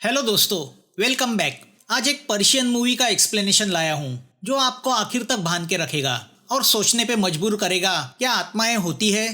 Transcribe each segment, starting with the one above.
Hello दोस्तों, welcome back. आज एक पर्शियन मूवी का एक्सप्लेनेशन लाया हूँ जो आपको आखिर तक बांध के रखेगा और सोचने पे मजबूर करेगा, क्या आत्माएं होती है।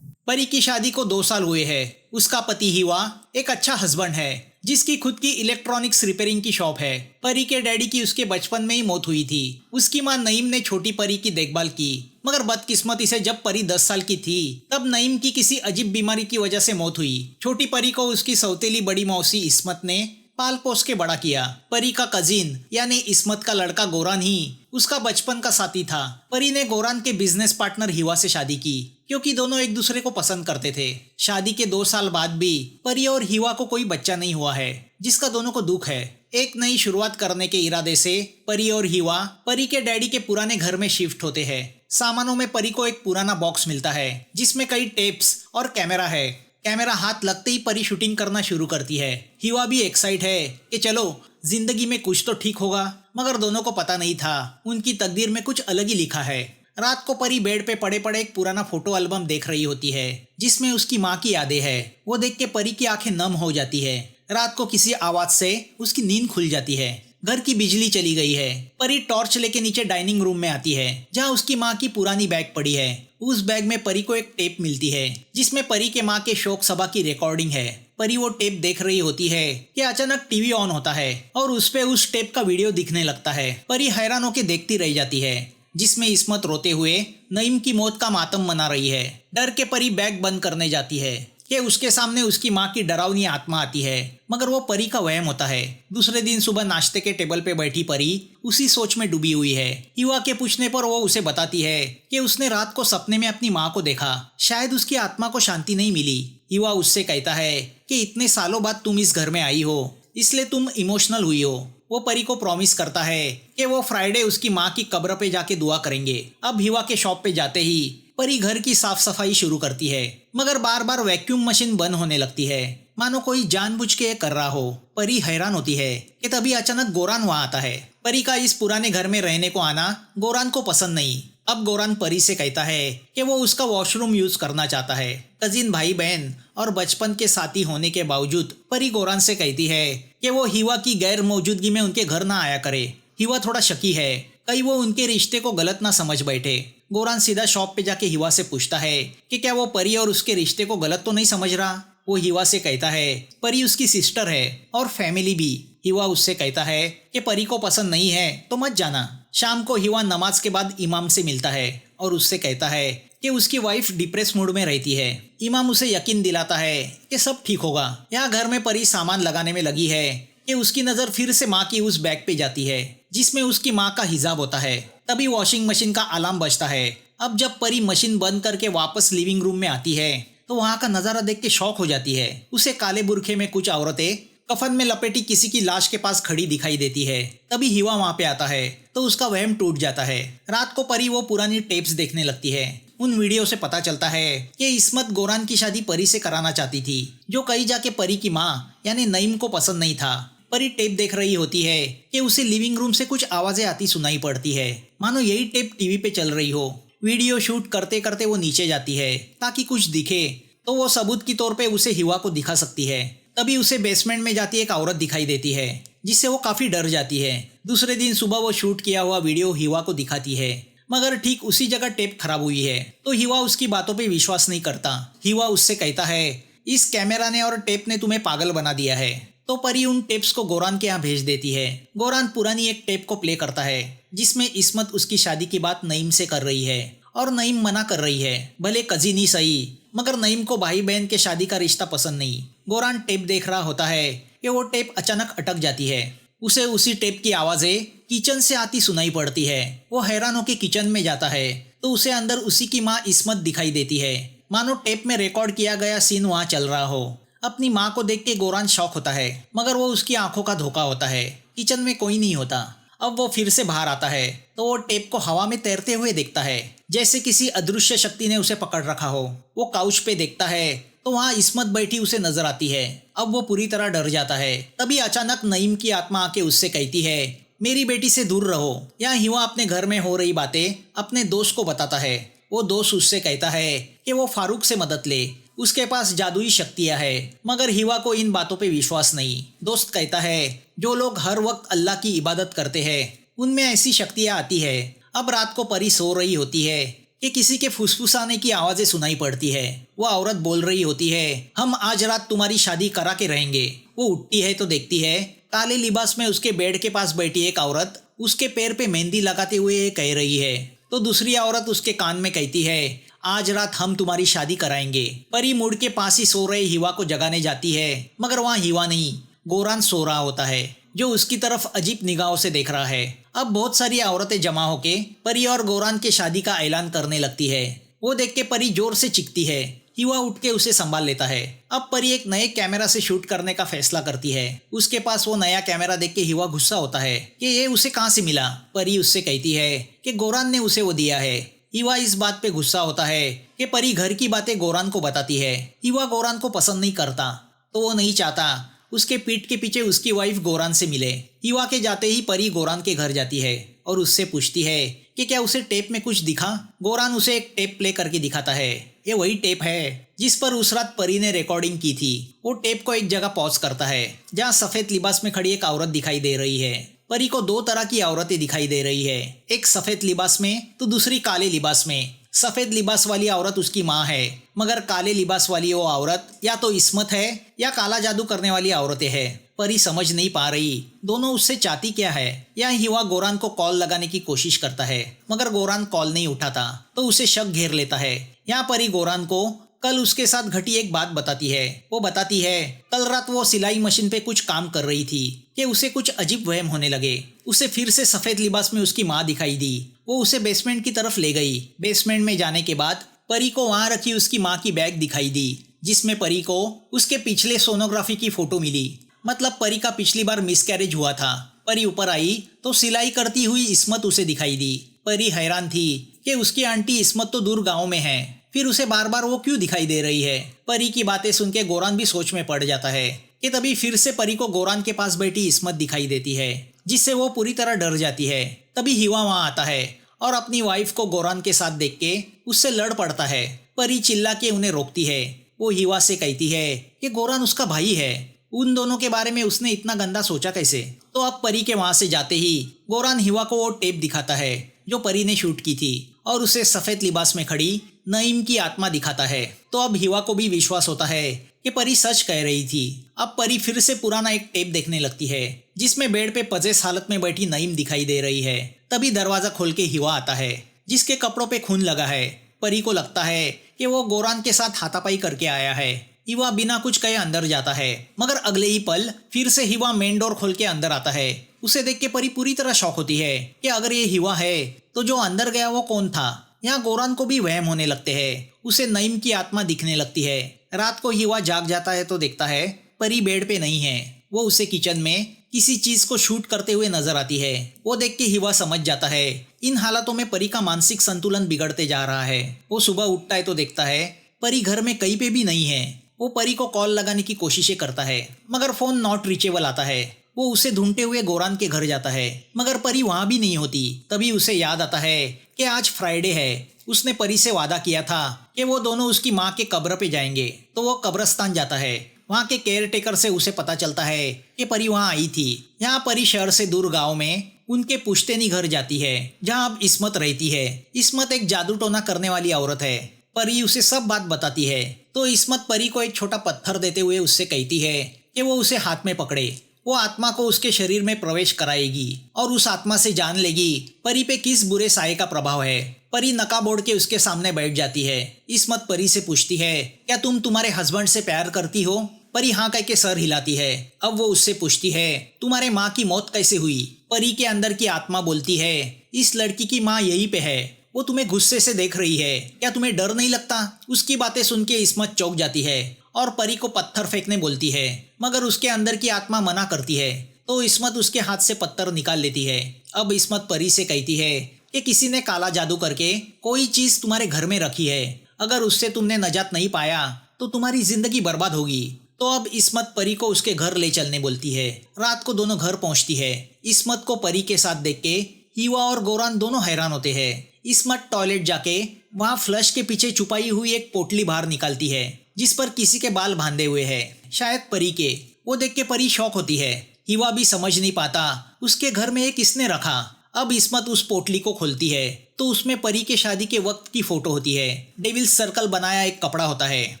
परी की शादी को 2 साल हुए हैं। उसका पति हिवा एक अच्छा हस्बैंड है जिसकी खुद की इलेक्ट्रॉनिक्स रिपेयरिंग की शॉप है। परी के डैडी की उसके बचपन में ही मौत हुई थी। उसकी मां नईम ने छोटी परी की देखभाल की, मगर बदकिस्मती से जब परी 10 साल की थी तब नईम की किसी अजीब बीमारी की वजह से मौत हुई। छोटी परी को उसकी सौतेली बड़ी मौसी इस्मत ने पाल पोस के बड़ा किया। परी का कजिन यानी इस्मत का लड़का गोरान ही उसका बचपन का साथी था। परी ने गोरान के बिजनेस पार्टनर हिवा से शादी की क्योंकि दोनों एक दूसरे को पसंद करते थे। शादी के 2 साल बाद भी परी और हिवा को कोई बच्चा नहीं हुआ है, जिसका दोनों को दुख है। एक नई शुरुआत करने के इरादे से परी और हिवा परी के डैडी के पुराने घर में शिफ्ट होते हैं। सामानों में परी को एक पुराना बॉक्स मिलता है जिसमें कई टेप्स और कैमरा है। कैमरा हाथ लगते ही परी शूटिंग करना शुरू करती है। हिवा भी एक्साइट है कि चलो जिंदगी में कुछ तो ठीक होगा, मगर दोनों को पता नहीं था उनकी तकदीर में कुछ अलग ही लिखा है। रात को परी बेड पे पड़े पड़े एक पुराना फोटो एल्बम देख रही होती है जिसमें उसकी माँ की यादें हैं। वो देख के परी की आंखें नम हो जाती है। रात को किसी आवाज से उसकी नींद खुल जाती है। घर की बिजली चली गई है। परी टॉर्च लेके नीचे डाइनिंग रूम में आती है जहाँ उसकी माँ की पुरानी बैग पड़ी है। उस बैग में परी को एक टेप मिलती है जिसमें परी के माँ के शोक सभा की रिकॉर्डिंग है। परी वो टेप देख रही होती है कि अचानक टीवी ऑन होता है और उस पे उस टेप का वीडियो दिखने लगता है। परी हैरान होकर देखती रह जाती है जिसमें इस्मत रोते हुए नईम की मौत का मातम मना रही है। डर के परी बैग बंद करने जाती है कि उसके सामने उसकी माँ की डरावनी आत्मा आती है, मगर वो परी का वहम होता है। दूसरे दिन सुबह नाश्ते के टेबल पे बैठी परी उसी सोच में डूबी हुई है। युवा के पूछने पर वो उसे बताती है कि उसने रात को सपने में अपनी माँ को देखा, शायद उसकी आत्मा को शांति नहीं मिली। युवा उससे कहता है कि इतने सालों बाद तुम इस घर में आई हो इसलिए तुम इमोशनल हुई हो। वो परी को प्रॉमिस करता है कि वो फ्राइडे उसकी माँ की कब्र पे जाके दुआ करेंगे। अब हिवा के शॉप पे जाते ही परी घर की साफ सफाई शुरू करती है, मगर बार बार वैक्यूम मशीन बंद होने लगती है, मानो कोई जानबूझ के कर रहा हो। परी हैरान होती है कि तभी अचानक गोरान वहाँ आता है। परी का इस पुराने घर में रहने को आना गोरान को पसंद नहीं। अब गोरान परी से कहता है कि वो उसका वॉशरूम यूज करना चाहता है। कजिन भाई बहन और बचपन के साथी होने के बावजूद परी गोरान से कहती है कि वो हिवा की गैर मौजूदगी में उनके घर ना आया करे। हिवा थोड़ा शकी है, कहीं वो उनके रिश्ते को गलत ना समझ बैठे। गोरान सीधा शॉप पे जाके हिवा से पूछता है कि क्या वो परी और उसके रिश्ते को गलत तो नहीं समझ रहा। वो हिवा से कहता है परी उसकी सिस्टर है और फैमिली भी। हिवा उससे कहता है कि परी को पसंद नहीं है तो मत जाना। शाम को हिवा नमाज के बाद इमाम से मिलता है और उससे कहता है कि उसकी वाइफ डिप्रेस मूड में रहती है। इमाम उसे यकीन दिलाता है कि सब ठीक होगा। यहाँ घर में परी सामान लगाने में लगी है कि उसकी नजर फिर से माँ की उस बैग पे जाती है जिसमें उसकी माँ का हिजाब होता है। तभी वॉशिंग मशीन का अलार्म बजता है। अब जब परी मशीन बंद करके वापस लिविंग रूम में आती है तो वहाँ का नजारा देख के शॉक हो जाती है। उसे काले बुरखे में कुछ औरतें कफन में लपेटी किसी की लाश के पास खड़ी दिखाई देती है। तभी हिवा वहाँ पे आता है तो उसका वहम टूट जाता है। रात को परी वो पुरानी टेप्स देखने लगती है। उन वीडियो से पता चलता है कि इस्मत गोरान की शादी परी से कराना चाहती थी, जो कहीं जाके परी की माँ यानी नईम को पसंद नहीं था। परी टेप देख रही होती है कि उसे लिविंग रूम से कुछ आवाजें आती सुनाई पड़ती है, मानो यही टेप टीवी पे चल रही हो। वीडियो शूट करते करते वो नीचे जाती है ताकि कुछ दिखे तो वो सबूत के तौर पे उसे हिवा को दिखा सकती है। तभी उसे बेसमेंट में जाती एक औरत दिखाई देती है जिससे वो काफी डर जाती है। दूसरे दिन सुबह वो शूट किया हुआ वीडियो हिवा को दिखाती है, मगर ठीक उसी जगह टेप खराब हुई है तो हिवा उसकी बातों पे विश्वास नहीं करता। हिवा उससे कहता है इस कैमरा ने और टेप ने तुम्हें पागल बना दिया है। तो परी उन टेप्स को गोरान के यहाँ भेज देती है। गोरान पुरानी एक टेप को प्ले करता है जिसमें इस्मत उसकी शादी की बात नईम से कर रही है और नईम मना कर रही है, भले कजिन ही सही, मगर नईम को भाई बहन के शादी का रिश्ता पसंद नहीं। गोरान टेप देख रहा होता है कि वो टेप अचानक अटक जाती है। उसे उसी टेप की आवाजें किचन से आती सुनाई पड़ती है। वो हैरान होकर किचन में जाता है तो उसे अंदर उसी की माँ इस्मत दिखाई देती है, मानो टेप में रिकॉर्ड किया गया सीन वहाँ चल रहा हो। अपनी माँ को देख के गोरान शॉक होता है, मगर वो उसकी आंखों का धोखा होता है। किचन में कोई नहीं होता। अब वो फिर से बाहर आता है तो वो टेप को हवा में तैरते हुए देखता है, जैसे किसी अदृश्य शक्ति ने उसे पकड़ रखा हो। वो काउच पे देखता है तो वहाँ इस्मत बैठी उसे नजर आती है। अब वो पूरी तरह डर जाता है। तभी अचानक नईम की आत्मा आके उससे कहती है मेरी बेटी से दूर रहो। यहाँ हिवा अपने घर में हो रही बातें अपने दोस्त को बताता है। वो दोस्त उससे कहता है कि वो फारूक से मदद ले, उसके पास जादुई शक्तियां हैं, मगर हिवा को इन बातों पे विश्वास नहीं। दोस्त कहता है जो लोग हर वक्त अल्लाह की इबादत करते हैं उनमें ऐसी शक्तियां आती है। अब रात को परी सो रही होती है कि किसी के फुसफुसाने की आवाजें सुनाई पड़ती है। वो औरत बोल रही होती है हम आज रात तुम्हारी शादी करा के रहेंगे। वो उठती है तो देखती है काले लिबास में उसके बेड के पास बैठी एक औरत उसके पैर पे मेहंदी लगाते हुए ये कह रही है। तो दूसरी औरत उसके कान में कहती है आज रात हम तुम्हारी शादी कराएंगे। परी मुड़ के पास ही सो रहे हिवा को जगाने जाती है, मगर वहाँ हिवा नहीं, गोरान सो रहा होता है जो उसकी तरफ अजीब निगाहों से देख रहा है। अब बहुत सारी औरतें जमा होके परी और गोरान के शादी का ऐलान करने लगती है। वो देख के परी जोर से चिखती है। हिवा उठ के उसे संभाल लेता है। अब परी एक नए कैमरा से शूट करने का फैसला करती है। उसके पास वो नया कैमरा देख के हिवा गुस्सा होता है कि ये उसे कहाँ से मिला। परी उससे कहती है कि गोरान ने उसे वो दिया है। हिवा इस बात पे गुस्सा होता है कि परी घर की बातें गोरान को बताती है। हिवा गोरान को पसंद नहीं करता तो वो नहीं चाहता उसके पीठ के पीछे उसकी वाइफ गोरान से मिले। हिवा के जाते ही परी गोरान के घर जाती है और उससे पूछती है कि क्या उसे टेप में कुछ दिखा। गोरान उसे एक टेप प्ले करके दिखाता है। ये वही टेप है जिस पर उस रात परी ने रिकॉर्डिंग की थी। वो टेप को एक जगह पॉज करता है जहाँ सफेद लिबास में खड़ी एक औरत दिखाई दे रही है। परी को दो तरह की औरतें दिखाई दे रही है, एक सफेद लिबास में तो दूसरी काले लिबास में। सफेद लिबास वाली औरत उसकी माँ है, मगर काले लिबास वाली वो औरत या तो इस्मत है या काला जादू करने वाली औरतें हैं। परी समझ नहीं पा रही दोनों उससे चाहती क्या है। या हिवा गोरान को कॉल लगाने की कोशिश करता है, मगर गोरान कॉल नहीं उठाता तो उसे शक घेर लेता है। यहाँ परी गोरान को कल उसके साथ घटी एक बात बताती है। वो बताती है कल रात वो सिलाई मशीन पे कुछ काम कर रही थी कि उसे कुछ अजीब वहम होने लगे। उसे फिर से सफेद लिबास में उसकी माँ दिखाई दी। वो उसे बेसमेंट की तरफ ले गई। बेसमेंट में जाने के बाद परी को वहाँ रखी उसकी माँ की बैग दिखाई दी, जिसमें परी को उसके पिछले सोनोग्राफी की फोटो मिली। मतलब परी का पिछली बार मिसकैरेज हुआ था। परी ऊपर आई तो सिलाई करती हुई इस्मत उसे दिखाई दी। परी हैरान थी कि उसकी आंटी इस्मत तो दूर गाँव में है, फिर उसे बार बार वो क्यों दिखाई दे रही है। परी की बातें सुन के गोरान भी सोच में पड़ जाता है कि तभी फिर से परी को गोरान के पास बैठी इस्मत दिखाई देती है, जिससे वो पूरी तरह डर जाती है। तभी हिवा वहाँ आता है और अपनी वाइफ को गोरान के साथ देख के उससे लड़ पड़ता है। परी चिल्ला के उन्हें रोकती है। वो हिवा से कहती है कि गोरान उसका भाई है, उन दोनों के बारे में उसने इतना गंदा सोचा कैसे। तो अब परी के वहाँ से जाते ही गोरान हिवा को वो टेप दिखाता है जो परी ने शूट की थी और उसे सफेद लिबास में खड़ी नईम की आत्मा दिखाता है। तो अब हिवा को भी विश्वास होता है कि परी सच कह रही थी। अब परी फिर से पुराना एक टेप देखने लगती है जिसमें बेड पे पजेस हालत में बैठी नईम दिखाई दे रही है। तभी दरवाजा खोल के हिवा आता है जिसके कपड़ों पे खून लगा है। परी को लगता है कि वो गोरान के साथ हाथापाई करके आया है। हिवा बिना कुछ कहे अंदर जाता है, मगर अगले ही पल फिर से हिवा मेन डोर खोल के अंदर आता है। उसे देख के परी पूरी तरह शॉक होती है कि अगर ये हिवा है तो जो अंदर गया वो कौन था। यहाँ गोरान को भी वहम होने लगते हैं। उसे नईम की आत्मा दिखने लगती है। रात को हिवा जाग जाता है तो देखता है परी बेड पे नहीं है। वो उसे किचन में किसी चीज को शूट करते हुए नजर आती है। वो देख के हिवा समझ जाता है इन हालातों में परी का मानसिक संतुलन बिगड़ते जा रहा है। वो सुबह उठता है तो देखता है परी घर में कहीं पे भी नहीं है। वो परी को कॉल लगाने की कोशिशें करता है, मगर फोन नॉट रीचेबल आता है। वो उसे ढूंढते हुए गोरान के घर जाता है, मगर परी वहां भी नहीं होती। तभी उसे याद आता है कि आज फ्राइडे है। उसने परी से वादा किया था कि वो दोनों उसकी माँ के कब्र पे जाएंगे। तो वो कब्रस्तान जाता है। वहाँ के केयर टेकर से उसे पता चलता है कि परी वहाँ आई थी। यहाँ परी शहर से दूर गाँव में उनके पुश्तैनी घर जाती है जहाँ अब इस्मत रहती है। इस्मत एक जादू टोना करने वाली औरत है। परी उसे सब बात बताती है। तो इस्मत परी को एक छोटा पत्थर देते हुए उससे कहती है कि वो उसे हाथ में पकड़े। वो आत्मा को उसके शरीर में प्रवेश कराएगी और उस आत्मा से जान लेगी परी पे किस बुरे साये का प्रभाव है। परी नकाब ओढ़ के उसके सामने बैठ जाती है। इस्मत परी से पूछती है क्या तुम तुम्हारे हस्बैंड से प्यार करती हो। परी हाँ कह के सर हिलाती है। अब वो उससे पूछती है तुम्हारे माँ की मौत कैसे हुई। परी के अंदर की आत्मा बोलती है इस लड़की की माँ यहीं पे है, वो तुम्हें गुस्से से देख रही है, क्या तुम्हें डर नहीं लगता। उसकी बातें सुन के इस्मत चौंक जाती है और परी को पत्थर फेंकने बोलती है, मगर उसके अंदर की आत्मा मना करती है। तो इस्मत उसके हाथ से पत्थर निकाल लेती है। अब इस्मत परी से कहती है कि किसी ने काला जादू करके कोई चीज तुम्हारे घर में रखी है, अगर उससे तुमने नजात नहीं पाया तो तुम्हारी जिंदगी बर्बाद होगी। तो अब इस्मत परी को उसके घर ले चलने बोलती है। रात को दोनों घर पहुंचती है। इस्मत को परी के साथ देख के हिवा और गोरान दोनों हैरान होते हैं। इस्मत टॉयलेट जाके वहाँ फ्लश के पीछे छुपाई हुई एक पोटली बाहर निकालती है जिस पर किसी के बाल बांधे हुए हैं, शायद परी के। वो देख के परी शॉक होती है। हिवा भी समझ नहीं पाता उसके घर में ये किसने रखा। अब इस्मत उस पोटली को खोलती है तो उसमें परी के शादी के वक्त की फोटो होती है। डेविल सर्कल बनाया एक कपड़ा होता है।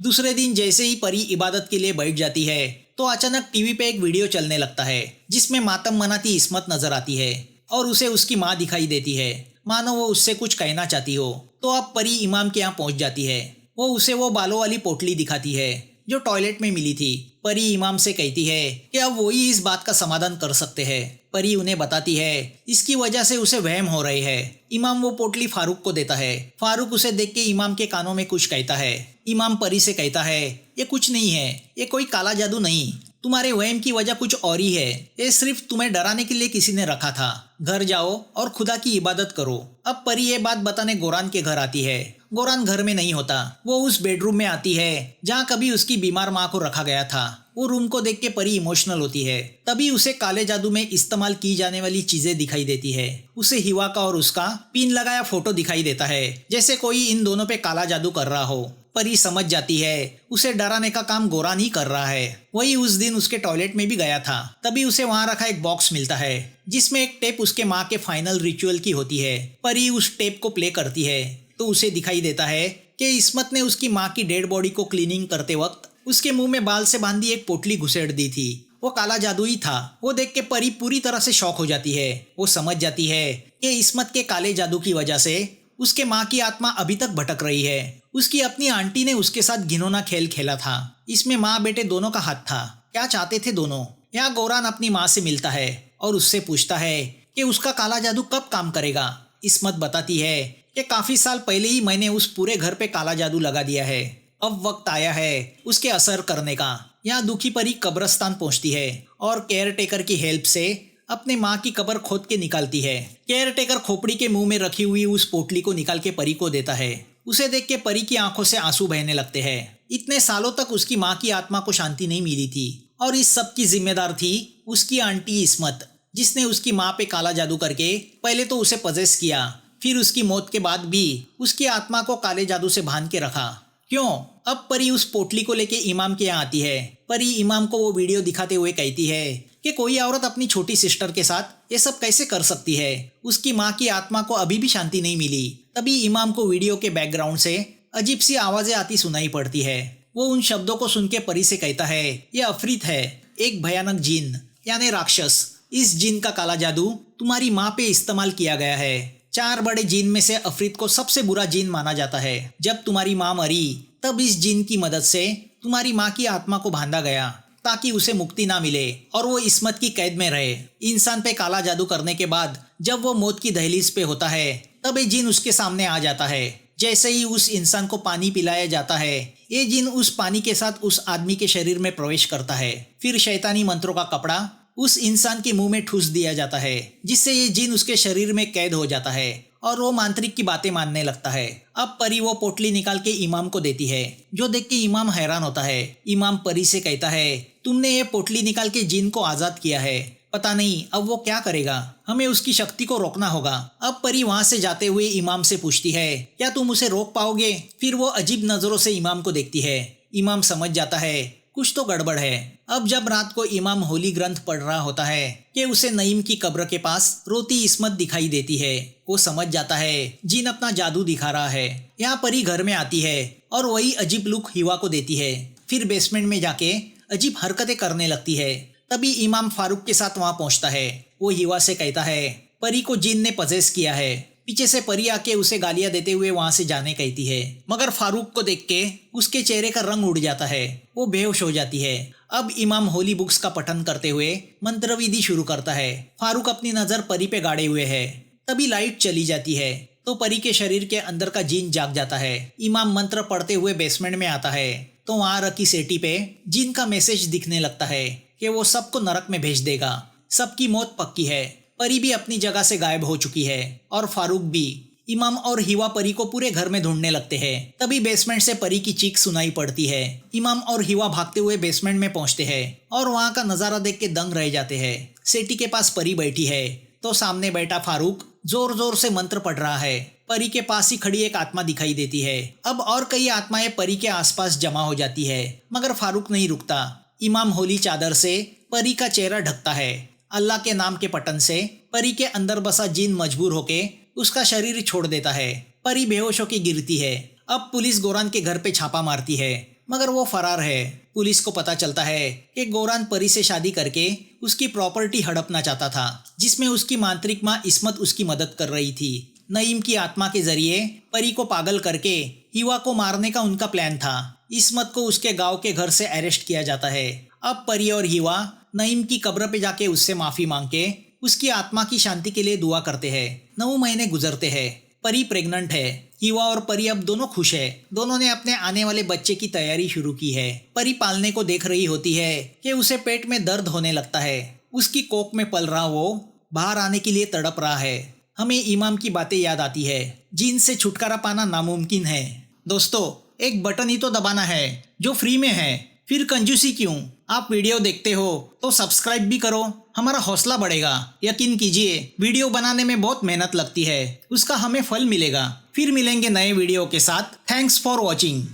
दूसरे दिन जैसे ही परी इबादत के लिए बैठ जाती है तो अचानक टीवी पे एक वीडियो चलने लगता है जिसमें मातम मनाती इस्मत नजर आती है और उसे उसकी माँ दिखाई देती है, मानो वो उससे कुछ कहना चाहती हो। तो अब परी इमाम के यहाँ पहुंच जाती है। वो उसे वो बालों वाली पोटली दिखाती है जो टॉयलेट में मिली थी। परी इमाम से कहती है कि अब वो ही इस बात का समाधान कर सकते हैं। परी उन्हें बताती है इसकी वजह से उसे वहम हो रहे हैं। इमाम वो पोटली फारूक को देता है। फारूक उसे देख के इमाम के कानों में कुछ कहता है। इमाम परी से कहता है ये कुछ नहीं है, ये कोई काला जादू नहीं, तुम्हारे वहम की वजह कुछ और ही है। ये सिर्फ तुम्हें डराने के लिए किसी ने रखा था। घर जाओ और खुदा की इबादत करो। अब परी ये बात बताने गोरान के घर आती है। गोरान घर में नहीं होता। वो उस बेडरूम में आती है जहाँ कभी उसकी बीमार माँ को रखा गया था। वो रूम को देख के परी इमोशनल होती है। तभी उसे काले जादू में इस्तेमाल की जाने वाली चीजें दिखाई देती है। उसे हिवा का और उसका पिन लगाया फोटो दिखाई देता है, जैसे कोई इन दोनों पे काला जादू कर रहा हो। परी समझ जाती है उसे डराने का काम गोरान ही कर रहा है। वही उस दिन उसके टॉयलेट में भी गया था। तभी उसे वहाँ रखा एक बॉक्स मिलता है जिसमें एक टेप उसके माँ के फाइनल रिचुअल की होती है। परी उस टेप को प्ले करती है तो उसे दिखाई देता है कि इस्मत ने उसकी माँ की डेड बॉडी को क्लीनिंग करते वक्त उसके मुंह में बाल से बांधी एक पोटली घुसेड़ दी थी। वो काला जादू ही था। वो देख के परी पूरी तरह से शॉक हो जाती है। वो समझ जाती है कि इस्मत के काले जादू की वजह से उसके माँ की आत्मा अभी तक भटक रही है। उसकी अपनी आंटी ने उसके साथ घिनौना खेल खेला था। इसमें माँ बेटे दोनों का हाथ था। क्या चाहते थे दोनों? यहाँ गोरान अपनी माँ से मिलता है और उससे पूछता है कि उसका काला जादू कब काम करेगा। इस्मत बताती है कि काफी साल पहले ही मैंने उस पूरे घर पे काला जादू लगा दिया है। अब वक्त आया है उसके असर करने का। यहाँ दुखी परी कब्रिस्तान पहुंचती है और केयर टेकर की हेल्प से अपने माँ की कब्र खोद के निकालती है। केयर टेकर खोपड़ी के मुंह में रखी हुई उस पोटली को निकाल के परी को देता है। उसे देख के परी की आंखों से आंसू बहने लगते हैं। इतने सालों तक उसकी माँ की आत्मा को शांति नहीं मिली थी और इस सब की जिम्मेदार थी उसकी आंटी इस्मत, जिसने उसकी माँ पे काला जादू करके पहले तो उसे पजेस किया, फिर उसकी मौत के बाद भी उसकी आत्मा को काले जादू से बांध के रखा। क्यों? अब परी उस पोटली को लेके इमाम के यहाँ आती है। परी इमाम को वो वीडियो दिखाते हुए कहती है कि कोई औरत अपनी छोटी सिस्टर के साथ ये सब कैसे कर सकती है। उसकी माँ की आत्मा को अभी भी शांति नहीं मिली। तभी इमाम को वीडियो के बैकग्राउंड से अजीब सी आवाजें आती सुनाई पड़ती है। वो उन शब्दों को सुन के परी से कहता है ये अफरीत है, एक भयानक जिन यानी राक्षस। इस जिन का काला जादू तुम्हारी माँ पे इस्तेमाल किया गया है। 4 बड़े जिन में से अफरीत को सबसे बुरा जिन माना जाता है। जब तुम्हारी माँ मरी तब इस जिन की मदद से तुम्हारी माँ की आत्मा को बांधा गया ताकि उसे मुक्ति ना मिले और वो इस्मत की कैद में रहे। इंसान पे काला जादू करने के बाद जब वो मौत की दहलीज पे होता है तब ये जिन उसके सामने आ जाता है। जैसे ही उस इंसान को पानी पिलाया जाता है ये जिन उस पानी के साथ उस आदमी के शरीर में प्रवेश करता है। फिर शैतानी मंत्रों का कपड़ा उस इंसान के मुंह में ठूस दिया जाता है जिससे ये जिन उसके शरीर में कैद हो जाता है और वो मांत्रिक की बातें मानने लगता है। अब परी वो पोटली निकाल के इमाम को देती है, जो देख के इमाम हैरान होता है। इमाम परी से कहता है तुमने ये पोटली निकाल के जिन को आजाद किया है, पता नहीं अब वो क्या करेगा, हमें उसकी शक्ति को रोकना होगा। अब परी वहाँ से जाते हुए इमाम से पूछती है क्या तुम उसे रोक पाओगे। फिर वो अजीब नजरों से इमाम को देखती है। इमाम समझ जाता है कुछ तो गड़बड़ है। अब जब रात को इमाम होली ग्रंथ पढ़ रहा होता है कि उसे नईम की कब्र के पास रोती इस्मत दिखाई देती है। वो समझ जाता है जिन अपना जादू दिखा रहा है। यहाँ परी घर में आती है और वही अजीब लुक हिवा को देती है। फिर बेसमेंट में जाके अजीब हरकतें करने लगती है। तभी इमाम फारूक के साथ वहाँ पहुँचता है। वो हिवा से कहता है परी को जिन ने पजेस किया है। पीछे से परी आके उसे गालियां देते हुए वहां से जाने कहती है, मगर फारूक को देख के उसके चेहरे का रंग उड़ जाता है। वो बेहोश हो जाती है। अब इमाम होली बुक्स का पठन करते हुए मंत्रविधि शुरू करता है। फारूक अपनी नजर परी पे गाड़े हुए है। तभी लाइट चली जाती है तो परी के शरीर के अंदर का जिन जाग जाता है। इमाम मंत्र पढ़ते हुए बेसमेंट में आता है तो वहां रखी सेटी पे जिन का मैसेज दिखने लगता है कि वो सबको नरक में भेज देगा। सबकी मौत पक्की है। परी भी अपनी जगह से गायब हो चुकी है और फारूक भी। इमाम और हिवा परी को पूरे घर में ढूंढने लगते हैं। तभी बेसमेंट से परी की चीख सुनाई पड़ती है। इमाम और हिवा भागते हुए बेसमेंट में पहुंचते हैं और वहां का नजारा देख के दंग रह जाते हैं। सेटी के पास परी बैठी है तो सामने बैठा फारूक जोर जोर से मंत्र पढ़ रहा है। परी के पास ही खड़ी एक आत्मा दिखाई देती है। अब और कई आत्माएं परी के आसपास जमा हो जाती है, मगर फारूक नहीं रुकता। इमाम होली चादर से परी का चेहरा ढकता है। अल्लाह के नाम के पठन से परी के अंदर बसा जिन मजबूर होके उसका शरीर छोड़ देता है। परी बेहोश होकर गिरती है। अब पुलिस गोरान के घर पे छापा मारती है, मगर वो फरार है। पुलिस को पता चलता है कि गोरान परी से शादी करके उसकी प्रॉपर्टी हड़पना चाहता था, जिसमें उसकी मांत्रिक माँ इस्मत उसकी मदद कर रही थी। नईम की आत्मा के जरिए परी को पागल करके हिवा को मारने का उनका प्लान था। इस्मत को उसके गांव के घर से अरेस्ट किया जाता है। अब परी और हिवा नईम की कब्र पे जाके उससे माफी मांग के उसकी आत्मा की शांति के लिए दुआ करते हैं। 9 महीने गुजरते हैं। परी प्रेग्नेंट है। हिवा और परी अब दोनों खुश है। दोनों ने अपने आने वाले बच्चे की तैयारी शुरू की है। परी पालने को देख रही होती है कि उसे पेट में दर्द होने लगता है। उसकी कोख में पल रहा वो बाहर आने के लिए तड़प रहा है। हमें इमाम की बातें याद आती है, जिनसे छुटकारा पाना नामुमकिन है। दोस्तों, एक बटन ही तो दबाना है जो फ्री में है, फिर कंजूसी क्यों? आप वीडियो देखते हो तो सब्सक्राइब भी करो, हमारा हौसला बढ़ेगा। यकीन कीजिए, वीडियो बनाने में बहुत मेहनत लगती है, उसका हमें फल मिलेगा। फिर मिलेंगे नए वीडियो के साथ। Thanks for watching.